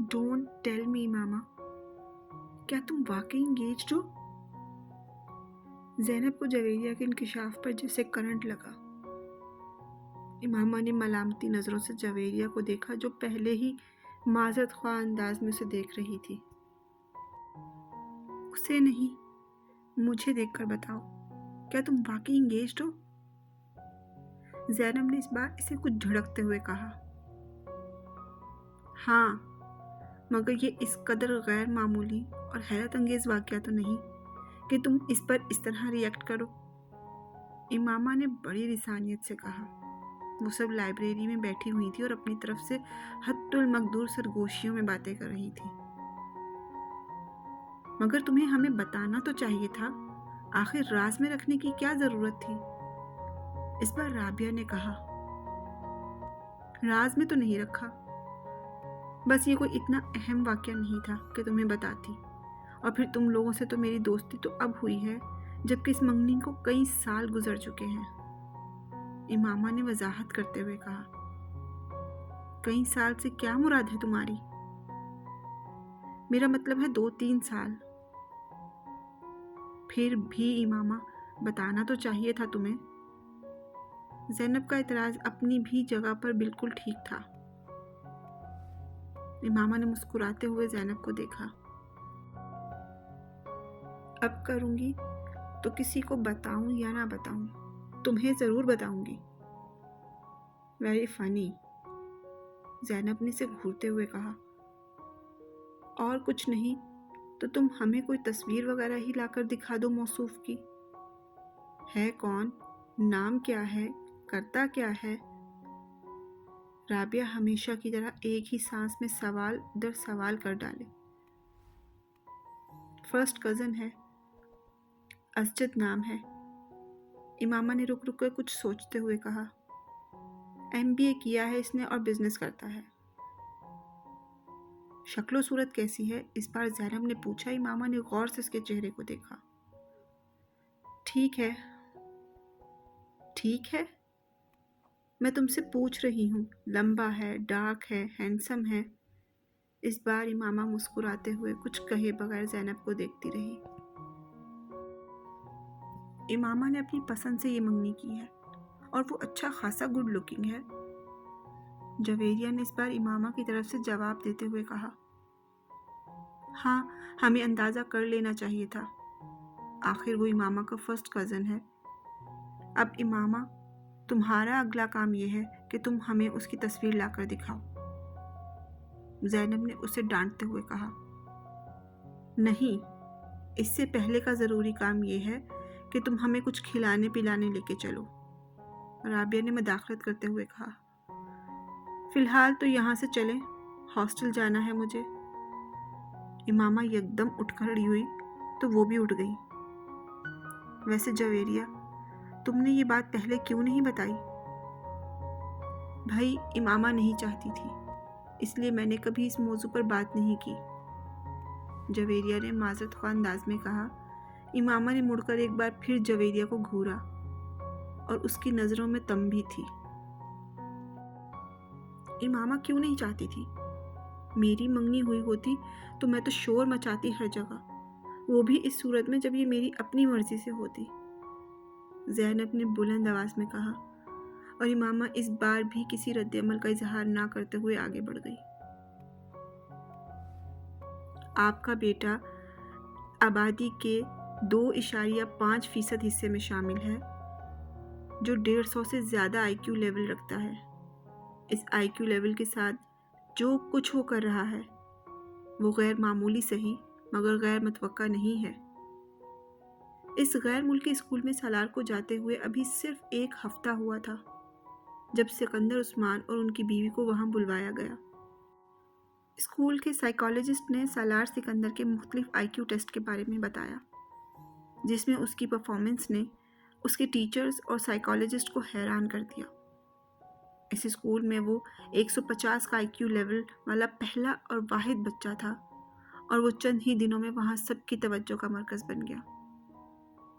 Don't tell me मामा, क्या तुम वाकई इंगेज्ड हो? ज़ैनब को जवेरिया के इंकिशाफ पर जैसे करंट लगा। इमामा ने मलामती नज़रों से जवेरिया को देखा, जो पहले ही माजरत ख्वाह अंदाज में उसे देख रही थी। उसे नहीं, मुझे देखकर बताओ, क्या तुम वाकई इंगेज्ड हो? ज़ैनब ने इस बार इसे कुछ झिड़कते हुए कहा। हाँ, मगर ये इस कदर गैर मामूली और हैरत अंगेज़ वाक़या तो नहीं कि तुम इस पर इस तरह रिएक्ट करो। इमामा ने बड़ी लिसानियत से कहा। वो सब लाइब्रेरी में बैठी हुई थी और अपनी तरफ से हद्दुल मकदूर सरगोशियों में बातें कर रही थी। मगर तुम्हें हमें बताना तो चाहिए था, आखिर राज में रखने की क्या ज़रूरत थी? इस बार राबिया ने कहा। राज में तो नहीं रखा, बस ये कोई इतना अहम वाक़या नहीं था कि तुम्हें बताती, और फिर तुम लोगों से तो मेरी दोस्ती तो अब हुई है, जबकि इस मंगनी को कई साल गुजर चुके हैं। इमामा ने वजाहत करते हुए कहा। कई साल से क्या मुराद है तुम्हारी? मेरा मतलब है 2-3 साल। फिर भी इमामा, बताना तो चाहिए था तुम्हें। ज़ैनब का इतराज़ अपनी भी जगह पर बिल्कुल ठीक था। इमामा ने मुस्कुराते हुए ज़ैनब को देखा। अब करूँगी तो किसी को बताऊँ या ना बताऊँ, तुम्हें ज़रूर बताऊँगी। वेरी फनी, ज़ैनब ने इसे घूरते हुए कहा। और कुछ नहीं तो तुम हमें कोई तस्वीर वगैरह ही लाकर दिखा दो मौसूफ की। है कौन, नाम क्या है, करता क्या है? राबिया हमेशा की तरह एक ही सांस में सवाल दर सवाल कर डाले। फर्स्ट कज़न है, असजद नाम है। इमामा ने रुक रुक कर कुछ सोचते हुए कहा। MBA किया है इसने और बिजनेस करता है। शक्लो सूरत कैसी है? इस बार ज़ैनब ने पूछा। इमामा ने गौर से उसके चेहरे को देखा। ठीक है, ठीक है, मैं तुमसे पूछ रही हूँ। लंबा है, डार्क है, हैंडसम है। इस बार इमामा मुस्कुराते हुए कुछ कहे बगैर ज़ैनब को देखती रही। इमामा ने अपनी पसंद से ये मंगनी की है और वो अच्छा खासा गुड लुकिंग है। जवेरिया ने इस बार इमामा की तरफ से जवाब देते हुए कहा। हाँ, हमें अंदाज़ा कर लेना चाहिए था, आखिर वो इमामा का फर्स्ट कज़न है। अब इमामा, तुम्हारा अगला काम ये है कि तुम हमें उसकी तस्वीर लाकर दिखाओ। ज़ैनब ने उसे डांटते हुए कहा। नहीं, इससे पहले का ज़रूरी काम ये है कि तुम हमें कुछ खिलाने पिलाने लेके चलो, राबिया ने मदाखलत करते हुए कहा। फ़िलहाल तो यहाँ से चलें, हॉस्टल जाना है मुझे। इमामा यकदम उठ खड़ी हुई तो वो भी उठ गई। वैसे जवेरिया, तुमने ये बात पहले क्यों नहीं बताई? भाई, इमामा नहीं चाहती थी, इसलिए मैंने कभी इस मौजू पर बात नहीं की, जवेरिया ने माजरत ख्वाह अंदाज में कहा। इमामा ने मुड़कर एक बार फिर जवेरिया को घूरा और उसकी नज़रों में तंबी थी। इमामा क्यों नहीं चाहती थी? मेरी मंगनी हुई होती तो मैं तो शोर मचाती हर जगह, वो भी इस सूरत में जब ये मेरी अपनी मर्जी से होती, ज़ैनब ने बुलंद आवाज़ में कहा। और इमामा इस बार भी किसी रद्द-ए-अमल का इजहार ना करते हुए आगे बढ़ गई। आपका बेटा आबादी के 2.5% हिस्से में शामिल है, जो 150 से ज़्यादा IQ लेवल रखता है। इस IQ लेवल के साथ जो कुछ वो कर रहा है वो गैर मामूली सही, मगर गैर मुतवक्का नहीं है। इस गैर मुल्की स्कूल में सालार को जाते हुए अभी सिर्फ 1 हफ्ता हुआ था जब सिकंदर उस्मान और उनकी बीवी को वहाँ बुलवाया गया। स्कूल के साइकोलॉजिस्ट ने सालार सिकंदर के मुख्तलिफ IQ टेस्ट के बारे में बताया, जिसमें उसकी परफॉर्मेंस ने उसके टीचर्स और साइकोलॉजिस्ट को हैरान कर दिया। इस स्कूल में वो 150 का IQ लेवल वाला पहला और वाहिद बच्चा था और वो चंद ही दिनों में वहाँ सबकी तवज्जो का मरकज़ बन गया।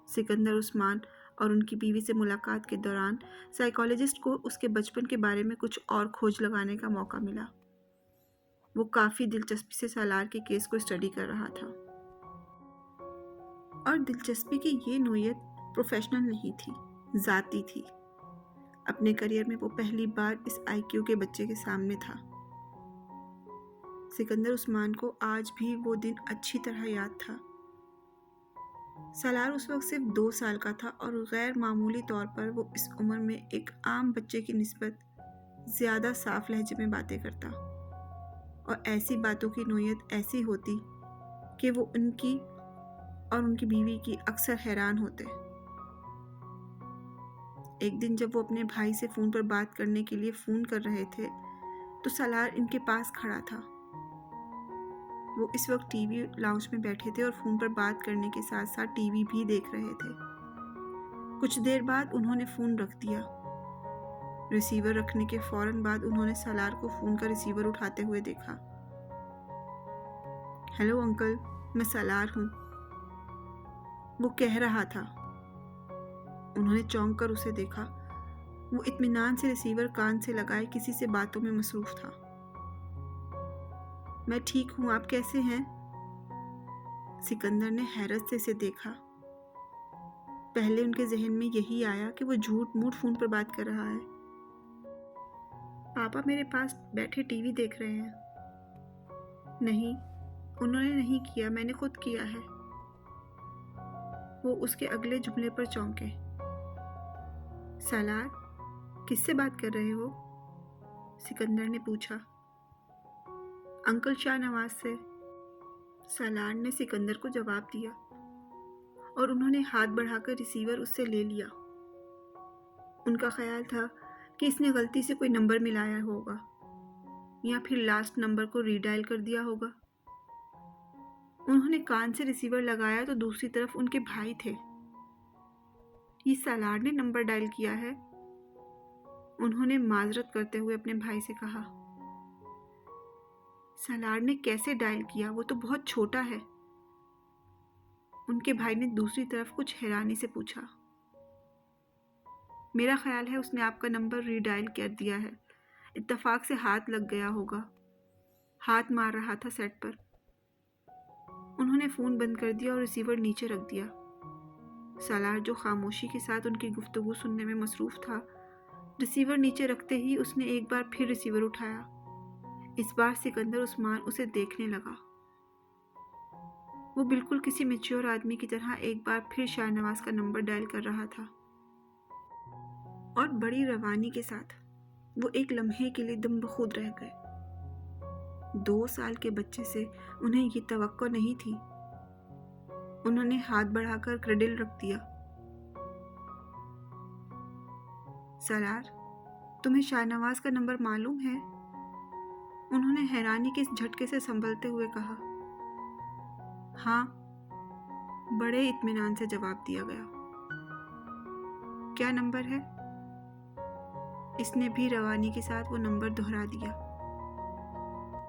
सिकंदर उस्मान और उनकी बीवी से मुलाकात के दौरान साइकोलॉजिस्ट को उसके बचपन के बारे में कुछ और खोज लगाने का मौका मिला। वो काफ़ी दिलचस्पी से सालार के केस को स्टडी कर रहा था। और दिलचस्पी की ये नोयत प्रोफेशनल नहीं थी, ज़ाती थी। अपने करियर में वो पहली बार इस आईक्यू के बच्चे के सामने था। सिकंदर उस्मान को आज भी वो दिन अच्छी तरह याद था। सालार उस वक्त सिर्फ 2 साल का था और गैर मामूली तौर पर वो इस उम्र में एक आम बच्चे की निस्बत ज़्यादा साफ लहजे में बातें करता और ऐसी बातों की नोयत ऐसी होती कि वो उनकी और उनकी बीवी की अक्सर हैरान होते। एक दिन जब वो अपने भाई से फ़ोन पर बात करने के लिए फ़ोन कर रहे थे तो सालार इनके पास खड़ा था। वो इस वक्त टीवी लाउंज में बैठे थे और फ़ोन पर बात करने के साथ साथ टीवी भी देख रहे थे। कुछ देर बाद उन्होंने फ़ोन रख दिया। रिसीवर रखने के फ़ौरन बाद उन्होंने सालार को फ़ोन का रिसीवर उठाते हुए देखा। हेलो अंकल, मैं सालार हूँ, वो कह रहा था। उन्होंने चौंक कर उसे देखा। वो इत्मीनान से रिसीवर कान से लगाए किसी से बातों में मसरूफ़ था। मैं ठीक हूँ, आप कैसे हैं? सिकंदर ने हैरत से इसे देखा। पहले उनके जहन में यही आया कि वो झूठ मूठ फ़ोन पर बात कर रहा है। पापा मेरे पास बैठे टीवी देख रहे हैं। नहीं, उन्होंने नहीं किया, मैंने खुद किया है। वो उसके अगले जुमले पर चौंके। सालार, किससे बात कर रहे हो? सिकंदर ने पूछा। अंकल शाहनवाज से, सालार ने सिकंदर को जवाब दिया और उन्होंने हाथ बढ़ाकर रिसीवर उससे ले लिया। उनका ख्याल था कि इसने गलती से कोई नंबर मिलाया होगा या फिर लास्ट नंबर को रीडायल कर दिया होगा। उन्होंने कान से रिसीवर लगाया तो दूसरी तरफ उनके भाई थे। ये सालार ने नंबर डायल किया है, उन्होंने माजरत करते हुए अपने भाई से कहा। सालार ने कैसे डायल किया? वो तो बहुत छोटा है, उनके भाई ने दूसरी तरफ कुछ हैरानी से पूछा। मेरा ख्याल है उसने आपका नंबर रीडायल कर दिया है, इत्तेफाक से हाथ लग गया होगा, हाथ मार रहा था सेट पर। उन्होंने फ़ोन बंद कर दिया और रिसीवर नीचे रख दिया। सालार जो खामोशी के साथ उनकी गुफ्तगू सुनने में मसरूफ़ था, रिसीवर नीचे रखते ही उसने एक बार फिर रिसीवर उठाया। इस बार सिकंदर उस्मान उसे देखने लगा। वो बिल्कुल किसी मैच्योर आदमी की तरह एक बार फिर शाहनवाज का नंबर डायल कर रहा था और बड़ी रवानी के साथ वो एक लम्हे के लिए दम बखुद रह गए। 2 साल के बच्चे से उन्हें ये तवक्को नहीं थी। उन्होंने हाथ बढ़ाकर क्रेडिल रख दिया। सालार, तुम्हें शाहनवाज का नंबर मालूम है? उन्होंने हैरानी के झटके से संभलते हुए कहा। हाँ, बड़े इत्मीनान से जवाब दिया गया। क्या नंबर है? इसने भी रवानी के साथ वो नंबर दोहरा दिया।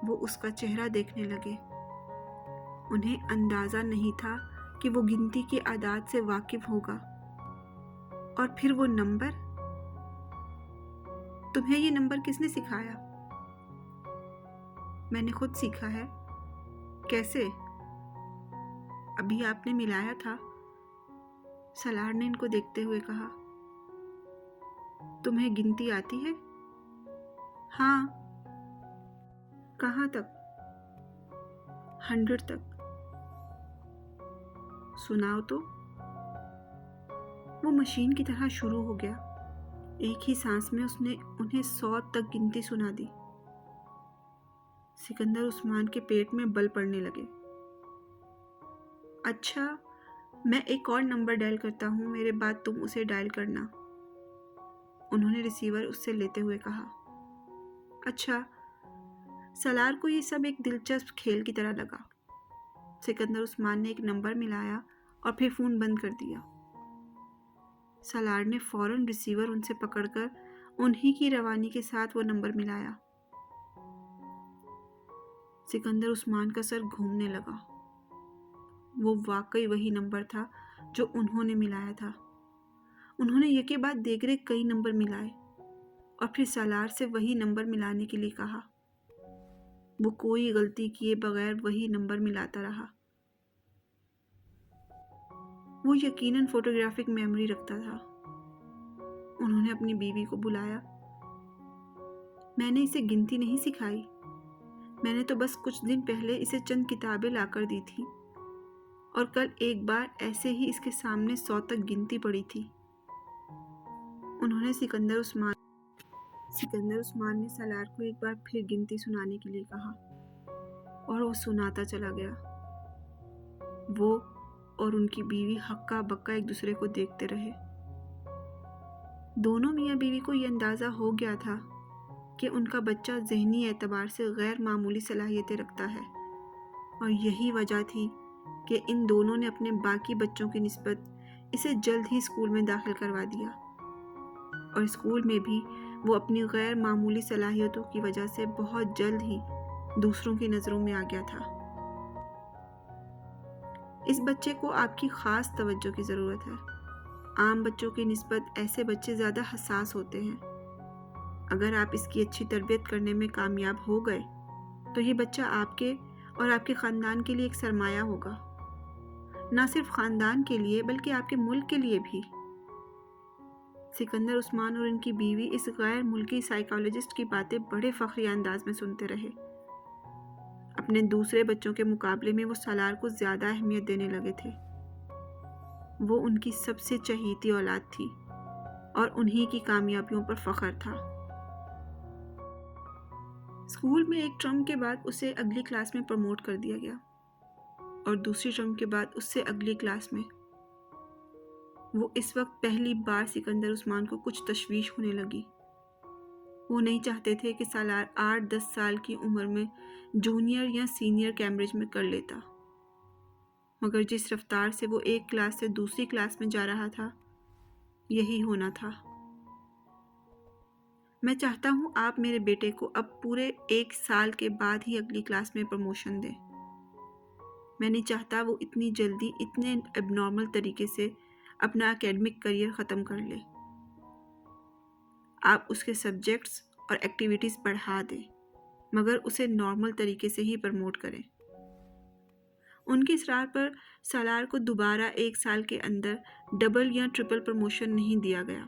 वो उसका चेहरा देखने लगे। उन्हें अंदाज़ा नहीं था कि वो गिनती की आदात से वाकिफ होगा। और फिर वो नंबर, तुम्हें ये नंबर किसने सिखाया? मैंने खुद सीखा है। कैसे? अभी आपने मिलाया था, सालार ने इनको देखते हुए कहा। तुम्हें गिनती आती है? हाँ। कहाँ तक? 100 तक। सुनाओ तो। वो मशीन की तरह शुरू हो गया। एक ही सांस में उसने उन्हें 100 तक गिनती सुना दी। सिकंदर उस्मान के पेट में बल पड़ने लगे। अच्छा, मैं एक और नंबर डायल करता हूँ, मेरे बाद तुम उसे डायल करना, उन्होंने रिसीवर उससे लेते हुए कहा। अच्छा। सालार को ये सब एक दिलचस्प खेल की तरह लगा। सिकंदर उस्मान ने एक नंबर मिलाया और फिर फ़ोन बंद कर दिया। सालार ने फ़ौरन रिसीवर उनसे पकड़कर उन्हीं की रवानी के साथ वो नंबर मिलाया। सिकंदर उस्मान का सर घूमने लगा। वो वाकई वही नंबर था जो उन्होंने मिलाया था। उन्होंने यके बाद देगरे कई नंबर मिलाए और फिर सालार से वही नंबर मिलाने के लिए कहा। वो कोई गलती किए बगैर वही नंबर मिलाता रहा। वो यकीनन फोटोग्राफिक मेमोरी रखता था। उन्होंने अपनी बीवी को बुलाया। मैंने इसे गिनती नहीं सिखाई, मैंने तो बस कुछ दिन पहले इसे चंद किताबें लाकर दी थी और कल एक बार ऐसे ही इसके सामने 100 तक गिनती पड़ी थी। उन्होंने सिकंदर उस्मान ने सलार को एक बार फिर गिनती सुनाने के लिए कहा और वो सुनाता चला गया। वो और उनकी बीवी हक्का बक्का एक दूसरे को देखते रहे। दोनों मियाँ बीवी को ये अंदाज़ा हो गया था कि उनका बच्चा ज़हनी एतबार से गैर मामूली सलाहियतें रखता है और यही वजह थी कि इन दोनों ने अपने बाकी बच्चों की निस्बत इसे जल्द ही स्कूल में दाखिल करवा दिया और स्कूल में भी वो अपनी गैर मामूली सलाहियतों की वजह से बहुत जल्द ही दूसरों की नज़रों में आ गया था। इस बच्चे को आपकी ख़ास तवज्जो की ज़रूरत है। आम बच्चों की निस्बत ऐसे बच्चे ज़्यादा हसास होते हैं। अगर आप इसकी अच्छी तरबियत करने में कामयाब हो गए तो ये बच्चा आपके और आपके ख़ानदान के लिए एक सरमाया होगा। ना सिर्फ ख़ानदान के लिए बल्कि आपके मुल्क के लिए भी। सिकंदर उस्मान और इनकी बीवी इस गैर मुल्की साइकोलॉजिस्ट की बातें बड़े फ़ख्रिया अंदाज में सुनते रहे। अपने दूसरे बच्चों के मुकाबले में वो सलार को ज़्यादा अहमियत देने लगे थे। वो उनकी सबसे चहीती औलाद थी और उन्हीं की कामयाबियों पर फ़ख्र था। स्कूल में एक टर्म के बाद उसे अगली क्लास में प्रमोट कर दिया गया और दूसरी टर्म के बाद उससे अगली क्लास में। वो इस वक्त पहली बार सिकंदर उस्मान को कुछ तशवीश होने लगी। वो नहीं चाहते थे कि सालार 8-10 साल की उम्र में जूनियर या सीनियर कैम्ब्रिज में कर लेता, मगर जिस रफ्तार से वो एक क्लास से दूसरी क्लास में जा रहा था यही होना था। मैं चाहता हूँ आप मेरे बेटे को अब पूरे 1 साल के बाद ही अगली क्लास में प्रमोशन दें। मैं नहीं चाहता वो इतनी जल्दी इतने एबनॉर्मल तरीके से अपना एकेडमिक करियर ख़त्म कर ले। आप उसके सब्जेक्ट्स और एक्टिविटीज़ बढ़ा दें, मगर उसे नॉर्मल तरीके से ही प्रमोट करें। उनके इसरार पर सालार को दोबारा 1 साल के अंदर डबल या ट्रिपल प्रमोशन नहीं दिया गया।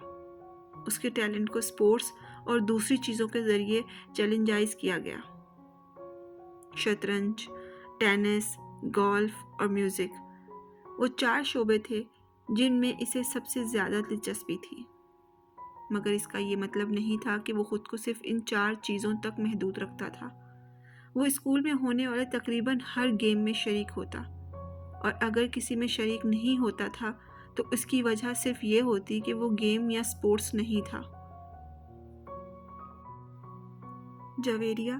उसके टैलेंट को स्पोर्ट्स और दूसरी चीज़ों के ज़रिए चैलेंजाइज किया गया। शतरंज, टेनिस, गोल्फ और म्यूज़िक, वो 4 शोबे थे जिनमें इसे सबसे ज़्यादा दिलचस्पी थी। मगर इसका ये मतलब नहीं था कि वो ख़ुद को सिर्फ इन 4 चीज़ों तक महदूद रखता था। वो स्कूल में होने वाले तकरीबन हर गेम में शरीक होता और अगर किसी में शरीक नहीं होता था तो उसकी वजह सिर्फ ये होती कि वो गेम या स्पोर्ट्स नहीं था। जवेरिया,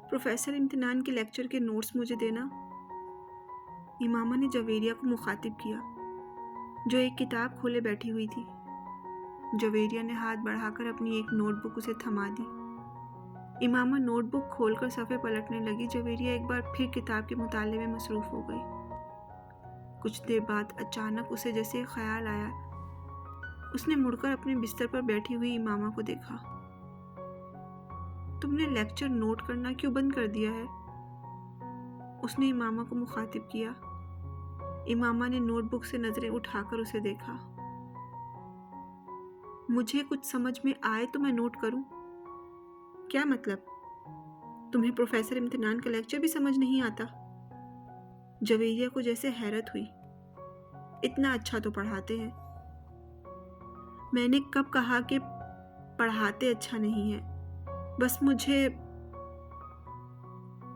प्रोफेसर इम्तिनान के लेक्चर के नोट्स मुझे देना। इमामा ने जवेरिया को मुखातिब किया जो एक किताब खोले बैठी हुई थी। जवेरिया ने हाथ बढ़ाकर अपनी एक नोटबुक उसे थमा दी। इमामा नोटबुक खोलकर सफ़े पलटने लगी। जवेरिया एक बार फिर किताब के मुताले में मसरूफ़ हो गई। कुछ देर बाद अचानक उसे जैसे ख्याल आया। उसने मुड़कर अपने बिस्तर पर बैठी हुई इमामा को देखा। तुमने लेक्चर नोट करना क्यों बंद कर दिया है? उसने इमामा को मुखातिब किया। इमामा ने नोटबुक से नज़रें उठाकर उसे देखा। मुझे कुछ समझ में आए तो मैं नोट करूं। क्या मतलब? तुम्हें प्रोफेसर इम्तिनान का लेक्चर भी समझ नहीं आता? जवेरिया को जैसे हैरत हुई। इतना अच्छा तो पढ़ाते हैं। मैंने कब कहा कि पढ़ाते अच्छा नहीं है? बस मुझे।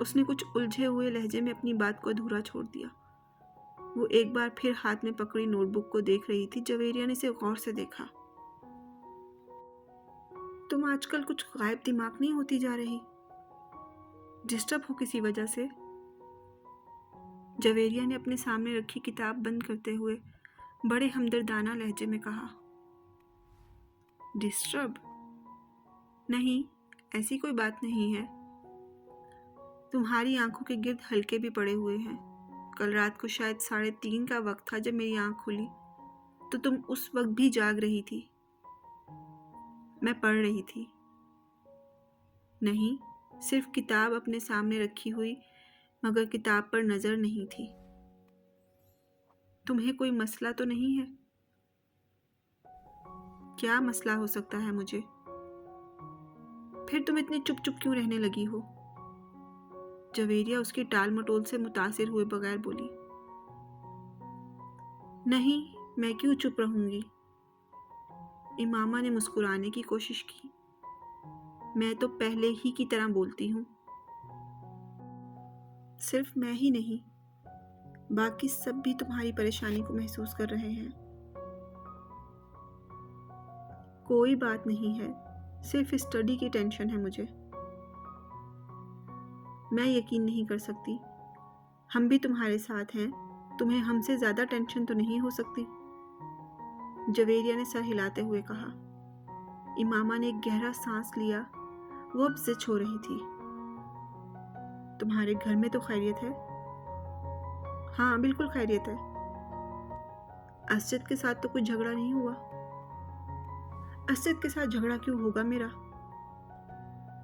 उसने कुछ उलझे हुए लहजे में अपनी बात को अधूरा छोड़ दिया। वो एक बार फिर हाथ में पकड़ी नोटबुक को देख रही थी। जवेरिया ने इसे गौर से देखा। तुम आजकल कुछ गायब दिमाग नहीं होती जा रही? डिस्टर्ब हो किसी वजह से? जवेरिया ने अपने सामने रखी किताब बंद करते हुए बड़े हमदर्दाना लहजे में कहा। डिस्टर्ब? नहीं, ऐसी कोई बात नहीं है। तुम्हारी आंखों के गिर्द हल्के भी पड़े हुए हैं। कल रात को शायद 3:30 का वक्त था जब मेरी आंख खुली, तो तुम उस वक्त भी जाग रही थी। मैं पढ़ रही थी। नहीं, सिर्फ किताब अपने सामने रखी हुई, मगर किताब पर नजर नहीं थी। तुम्हें कोई मसला तो नहीं है? क्या मसला हो सकता है मुझे? फिर तुम इतनी चुप चुप क्यों रहने लगी हो? जवेरिया उसकी टाल मटोल से मुतासिर हुए बगैर बोली। नहीं, मैं क्यों चुप रहूंगी? इमामा ने मुस्कुराने की कोशिश की। मैं तो पहले ही की तरह बोलती हूँ। सिर्फ मैं ही नहीं, बाकी सब भी तुम्हारी परेशानी को महसूस कर रहे हैं। कोई बात नहीं है, सिर्फ स्टडी की टेंशन है मुझे। मैं यकीन नहीं कर सकती, हम भी तुम्हारे साथ हैं, तुम्हें हमसे ज़्यादा टेंशन तो नहीं हो सकती। जवेरिया ने सर हिलाते हुए कहा। इमामा ने एक गहरा सांस लिया। वो अब जिद हो रही थी। तुम्हारे घर में तो खैरियत है? हाँ, बिल्कुल खैरियत है। असजद के साथ तो कुछ झगड़ा नहीं हुआ? असजद के साथ झगड़ा क्यों होगा मेरा?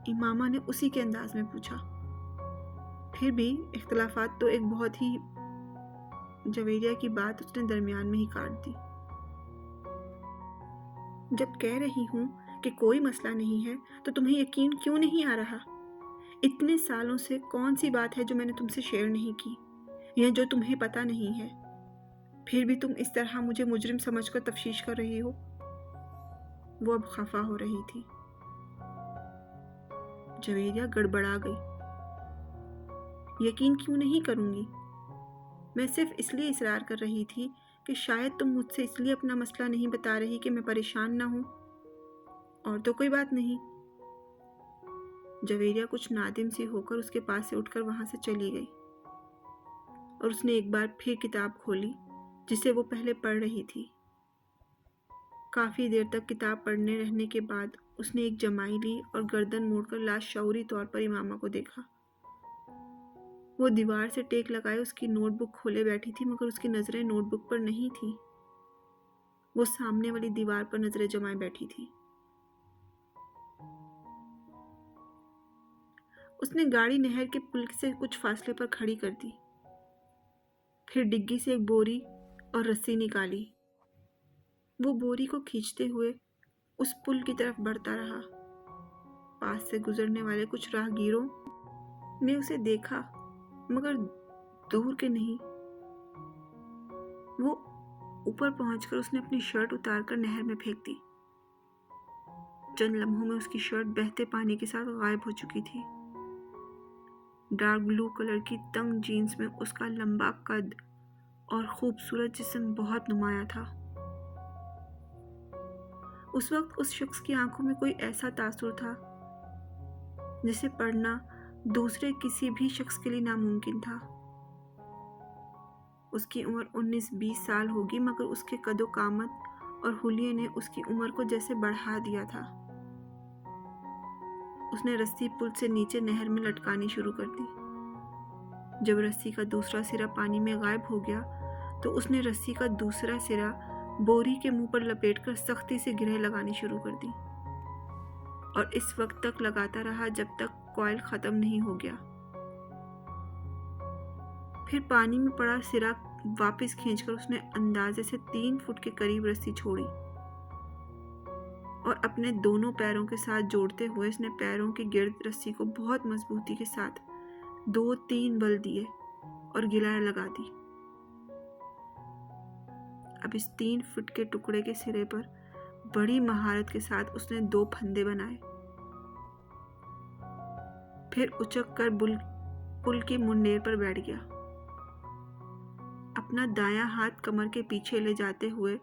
इमामा ने उसी के अंदाज में पूछा। फिर भी इख्तलाफात तो एक बहुत ही। जवेरिया की बात उसने दरमियान में ही काट दी। जब कह रही हूँ कि कोई मसला नहीं है तो तुम्हें यकीन क्यों नहीं आ रहा? इतने सालों से कौन सी बात है जो मैंने तुमसे शेयर नहीं की या जो तुम्हें पता नहीं है? फिर भी तुम इस तरह मुझे मुजरिम समझकर तफ्तीश कर रही हो। वो अब खफा हो रही थी। जवेरिया गड़बड़ा गई। यकीन क्यों नहीं करूंगी? मैं सिर्फ इसलिए इसरार कर रही थी कि शायद तुम मुझसे इसलिए अपना मसला नहीं बता रही कि मैं परेशान ना हूं, और तो कोई बात नहीं। जवेरिया कुछ नादिम सी होकर उसके पास से उठकर वहां से चली गई और उसने एक बार फिर किताब खोली जिसे वो पहले पढ़ रही थी। काफ़ी देर तक किताब पढ़ने रहने के बाद उसने एक जमाई ली और गर्दन मोड़कर लाशऊरी तौर पर इमामा को देखा। वो दीवार से टेक लगाए उसकी नोटबुक खोले बैठी थी, मगर उसकी नज़रें नोटबुक पर नहीं थी। वो सामने वाली दीवार पर नज़रें जमाए बैठी थी। उसने गाड़ी नहर के पुल से कुछ फासले पर खड़ी कर दी। फिर डिग्गी से एक बोरी और रस्सी निकाली। वो बोरी को खींचते हुए उस पुल की तरफ बढ़ता रहा। पास से गुजरने वाले कुछ राहगीरों ने उसे देखा, मगर दूर के नहीं। वो ऊपर पहुंचकर उसने अपनी शर्ट उतारकर नहर में फेंक दी। चंद लम्हों में उसकी शर्ट बहते पानी के साथ गायब हो चुकी थी। डार्क ब्लू कलर की तंग जीन्स में उसका लंबा कद और खूबसूरत जिस्म बहुत नुमाया था। उस वक्त उस शख्स की आंखों में कोई ऐसा तासुर था जिसे पढ़ना दूसरे किसी भी शख्स के लिए नामुमकिन था। उसकी उम्र 19-20 साल होगी, मगर उसके कदो कामत और हुलिये ने उसकी उम्र को जैसे बढ़ा दिया था। उसने रस्सी पुल से नीचे नहर में लटकानी शुरू कर दी। जब रस्सी का दूसरा सिरा पानी में गायब हो गया तो उसने रस्सी का दूसरा सिरा बोरी के मुंह पर लपेटकर सख्ती से गिरह लगानी शुरू कर दी और इस वक्त तक लगाता रहा जब तक कॉइल खत्म नहीं हो गया। फिर पानी में पड़ा सिरा वापस खींचकर उसने अंदाजे से 3 फुट के करीब रस्सी छोड़ी और अपने दोनों पैरों के साथ जोड़ते हुए उसने पैरों के गिर्द रस्सी को बहुत मजबूती के साथ 2-3 बल दिए और गिलार लगा दी। अब इस 3 फुट के टुकड़े के सिरे पर बड़ी महारत के साथ उसने 2 फंदे बनाए। फिर उचक कर पुल की मुंडेर पर बैठ गया। अपना दायां हाथ कमर के पीछे ले जाते हुए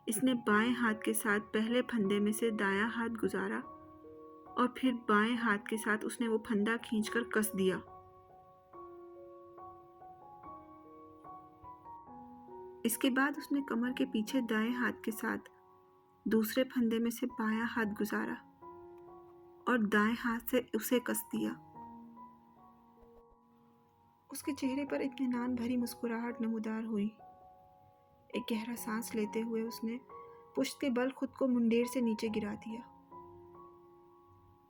इसने बाएं हाथ के साथ पहले फंदे में से दायां हाथ गुजारा और फिर बाएं हाथ के साथ उसने वो फंदा खींचकर कस दिया। इसके बाद उसने कमर के पीछे दाएं हाथ के साथ दूसरे फंदे में से बायां हाथ गुजारा और दाएं हाथ से उसे कस दिया। उसके चेहरे पर इत्मीनान भरी मुस्कुराहट नमूदार हुई। एक गहरा सांस लेते हुए उसने पुश्त के बल खुद को मुंडेर से नीचे गिरा दिया।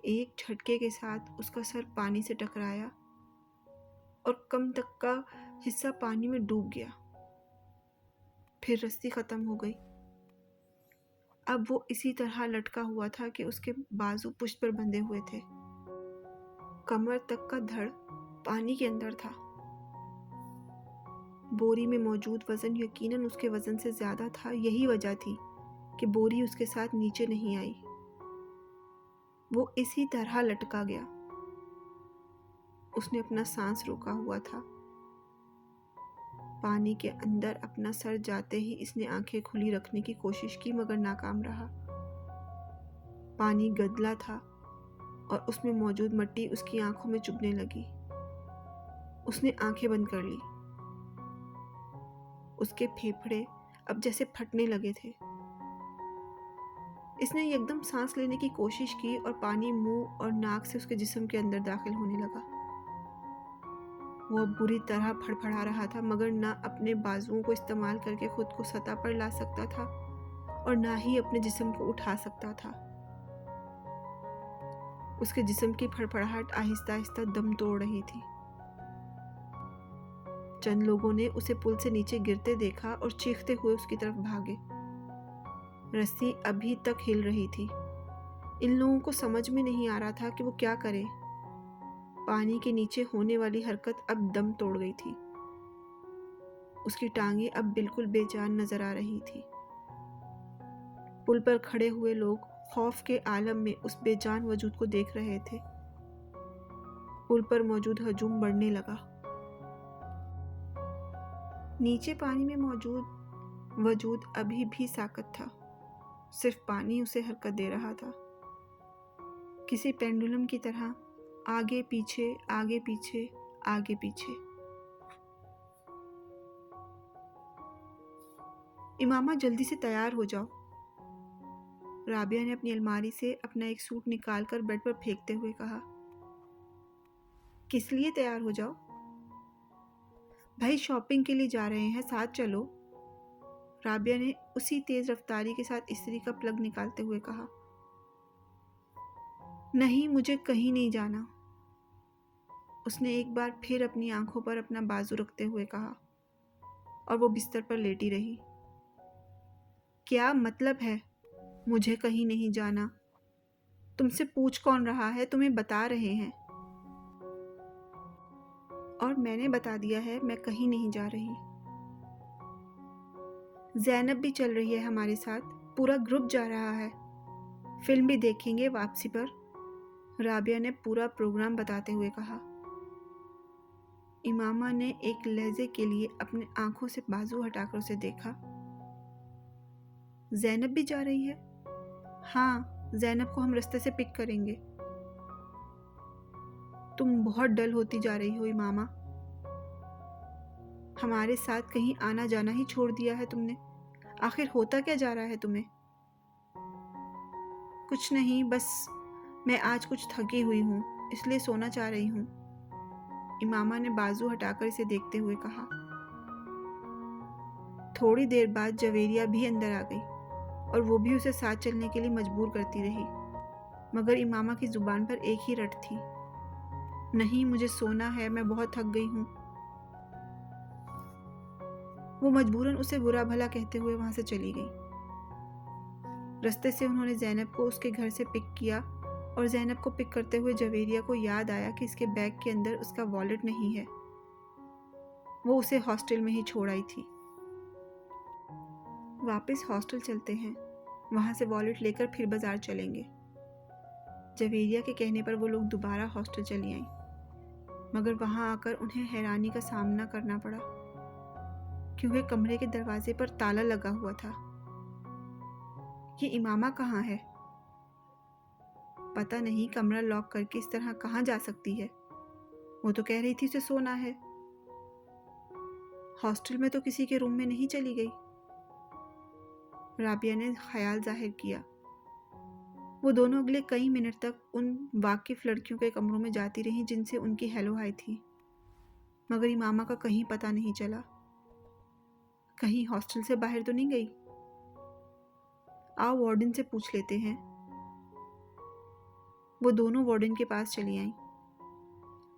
एक झटके के साथ उसका सर पानी से टकराया और कम तक का हिस्सा पानी में डूब गया। फिर रस्सी खत्म हो गई। अब वो इसी तरह लटका हुआ था कि उसके बाजू पुष्ट पर बंधे हुए थे। कमर तक का धड़ पानी के अंदर था। बोरी में मौजूद वजन यकीनन उसके वजन से ज्यादा था। यही वजह थी कि बोरी उसके साथ नीचे नहीं आई। वो इसी तरह लटका गया। उसने अपना सांस रोका हुआ था। पानी के अंदर अपना सर जाते ही इसने आंखें खुली रखने की कोशिश की, मगर नाकाम रहा। पानी गदला था और उसमें मौजूद मिट्टी उसकी आंखों में चुभने लगी। उसने आंखें बंद कर ली। उसके फेफड़े अब जैसे फटने लगे थे। इसने एकदम सांस लेने की कोशिश की और पानी मुंह और नाक से उसके जिस्म के अंदर दाखिल होने लगा। वो बुरी तरह फड़फड़ा रहा था, मगर ना अपने बाजुओं को इस्तेमाल करके खुद को सतह पर ला सकता था और ना ही अपने जिस्म को उठा सकता था। उसके जिस्म की फड़फड़ाहट आहिस्ता आहिस्ता दम तोड़ रही थी। चंद लोगों ने उसे पुल से नीचे गिरते देखा और चीखते हुए उसकी तरफ भागे। रस्सी अभी तक हिल रही थी। इन लोगों को समझ में नहीं आ रहा था कि वो क्या करें। पानी के नीचे होने वाली हरकत अब दम तोड़ गई थी। उसकी टांगें अब बिल्कुल बेजान नजर आ रही थी। पुल पर खड़े हुए लोग खौफ के आलम में उस बेजान वजूद को देख रहे थे। पुल पर मौजूद हजूम बढ़ने लगा। नीचे पानी में मौजूद वजूद अभी भी साकत था। सिर्फ पानी उसे हरकत दे रहा था, किसी पेंडुलम की तरह आगे पीछे आगे पीछे आगे पीछे। इमामा जल्दी से तैयार हो जाओ। राबिया ने अपनी अलमारी से अपना एक सूट निकालकर बेड पर फेंकते हुए कहा। किस लिए तैयार हो जाओ? भाई शॉपिंग के लिए जा रहे हैं, साथ चलो। राबिया ने उसी तेज रफ्तारी के साथ इस्त्री का प्लग निकालते हुए कहा। नहीं, मुझे कहीं नहीं जाना, उसने एक बार फिर अपनी आंखों पर अपना बाजू रखते हुए कहा और वो बिस्तर पर लेटी रही। क्या मतलब है मुझे कहीं नहीं जाना? तुमसे पूछ कौन रहा है? तुम्हें बता रहे हैं और मैंने बता दिया है मैं कहीं नहीं जा रही। ज़ैनब भी चल रही है हमारे साथ, पूरा ग्रुप जा रहा है। फिल्म भी देखेंगे वापसी पर, राबिया ने पूरा प्रोग्राम बताते हुए कहा। इमामा ने एक लहजे के लिए अपने आंखों से बाजू हटाकर उसे देखा। ज़ैनब भी जा रही है? हाँ, ज़ैनब को हम रास्ते से पिक करेंगे। तुम बहुत डल होती जा रही हो इमामा। हमारे साथ कहीं आना जाना ही छोड़ दिया है तुमने। आखिर होता क्या जा रहा है तुम्हें? कुछ नहीं, बस मैं आज कुछ थकी हुई हूँ, इसलिए सोना चाह रही हूँ, इमामा ने बाजू हटाकर इसे देखते हुए कहा। थोड़ी देर बाद जवेरिया भी अंदर आ गई और वो भी उसे साथ चलने के लिए मजबूर करती रही, मगर इमामा की जुबान पर एक ही रट थी, नहीं मुझे सोना है, मैं बहुत थक गई हूँ। वो मजबूरन उसे बुरा भला कहते हुए वहां से चली गई। रास्ते से उन्होंने ज़ैनब को उसके घर से पिक किया और ज़ैनब को पिक करते हुए जवेरिया को याद आया कि इसके बैग के अंदर उसका वॉलेट नहीं है। वो उसे हॉस्टल में ही छोड़ आई थी। वापस हॉस्टल चलते हैं, वहां से वॉलेट लेकर फिर बाजार चलेंगे। जवेरिया के कहने पर वो लोग दोबारा हॉस्टल चली आईं, मगर वहां आकर उन्हें हैरानी का सामना करना पड़ा, क्योंकि कमरे के दरवाजे पर ताला लगा हुआ था। ये इमामा कहाँ है? पता नहीं कमरा लॉक करके इस तरह कहाँ जा सकती है। वो तो कह रही थी उसे सोना है। हॉस्टल में तो किसी के रूम में नहीं चली गई। राबिया ने ख्याल जाहिर किया। वो दोनों अगले कई मिनट तक उन वाकिफ लड़कियों के कमरों में जाती रहीं जिनसे उनकी हेलो हाय थी, मगर इमामा का कहीं पता नहीं चला। कहीं हॉस्टल से बाहर तो नहीं गई? आओ वार्डन से पूछ लेते हैं। वो दोनों वार्डन के पास चली आईं।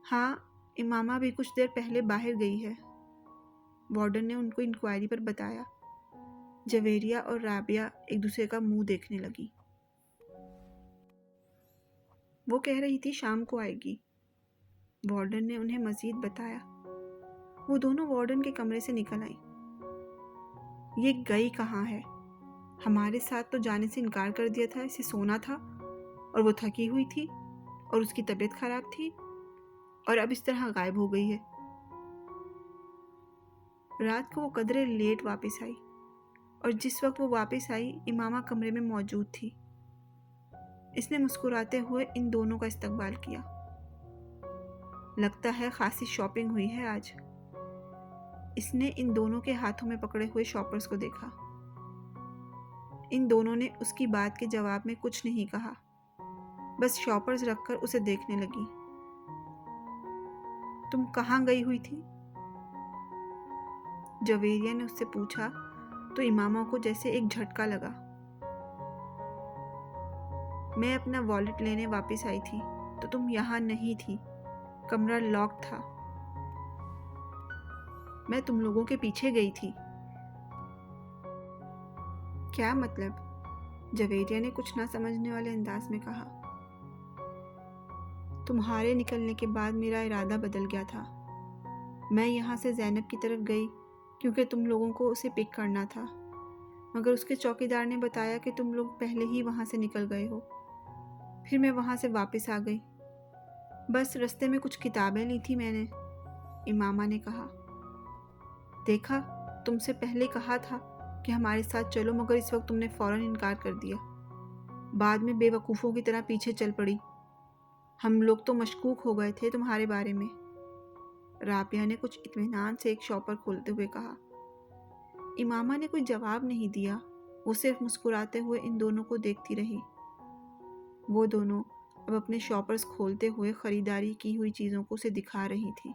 हाँ, इमामा भी कुछ देर पहले बाहर गई है, वार्डन ने उनको इंक्वायरी पर बताया। जवेरिया और राबिया एक दूसरे का मुंह देखने लगी। वो कह रही थी शाम को आएगी, वार्डन ने उन्हें मजीद बताया। वो दोनों वार्डन के कमरे से निकल आई। ये गई कहाँ है? हमारे साथ तो जाने से इनकार कर दिया था, इसे सोना था, और वो थकी हुई थी और उसकी तबीयत खराब थी, और अब इस तरह गायब हो गई है। रात को वो कदरे लेट वापस आई, और जिस वक्त वो वापस आई इमामा कमरे में मौजूद थी। इसने मुस्कुराते हुए इन दोनों का इस्तकबाल किया। लगता है खासी शॉपिंग हुई है आज। इसने इन दोनों के हाथों में पकड़े हुए शॉपर्स को देखा। इन दोनों ने उसकी बात के जवाब में कुछ नहीं कहा, बस शॉपर्स रखकर उसे देखने लगी। तुम कहाँ गई हुई थी? जवेरिया ने उससे पूछा तो इमामा को जैसे एक झटका लगा। मैं अपना वॉलेट लेने वापस आई थी तो तुम यहाँ नहीं थी, कमरा लॉक था। मैं तुम लोगों के पीछे गई थी। क्या मतलब? जवेरिया ने कुछ ना समझने वाले अंदाज में कहा। तुम्हारे निकलने के बाद मेरा इरादा बदल गया था। मैं यहाँ से ज़ैनब की तरफ गई क्योंकि तुम लोगों को उसे पिक करना था, मगर उसके चौकीदार ने बताया कि तुम लोग पहले ही वहाँ से निकल गए हो। फिर मैं वहाँ से वापस आ गई। बस रास्ते में कुछ किताबें ली थी मैंने, इमामा ने कहा। देखा, तुमसे पहले कहा था कि हमारे साथ चलो, मगर इस वक्त तुमने फ़ौरन इनकार कर दिया। बाद में बेवकूफ़ों की तरह पीछे चल पड़ी। हम लोग तो मशकूक हो गए थे तुम्हारे बारे में। राबिया ने कुछ इत्मीनान से एक शॉपर खोलते हुए कहा। इमामा ने कोई जवाब नहीं दिया, वो सिर्फ मुस्कुराते हुए इन दोनों को देखती रही। वो दोनों अब अपने शॉपर्स खोलते हुए ख़रीदारी की हुई चीज़ों को उसे दिखा रही थी।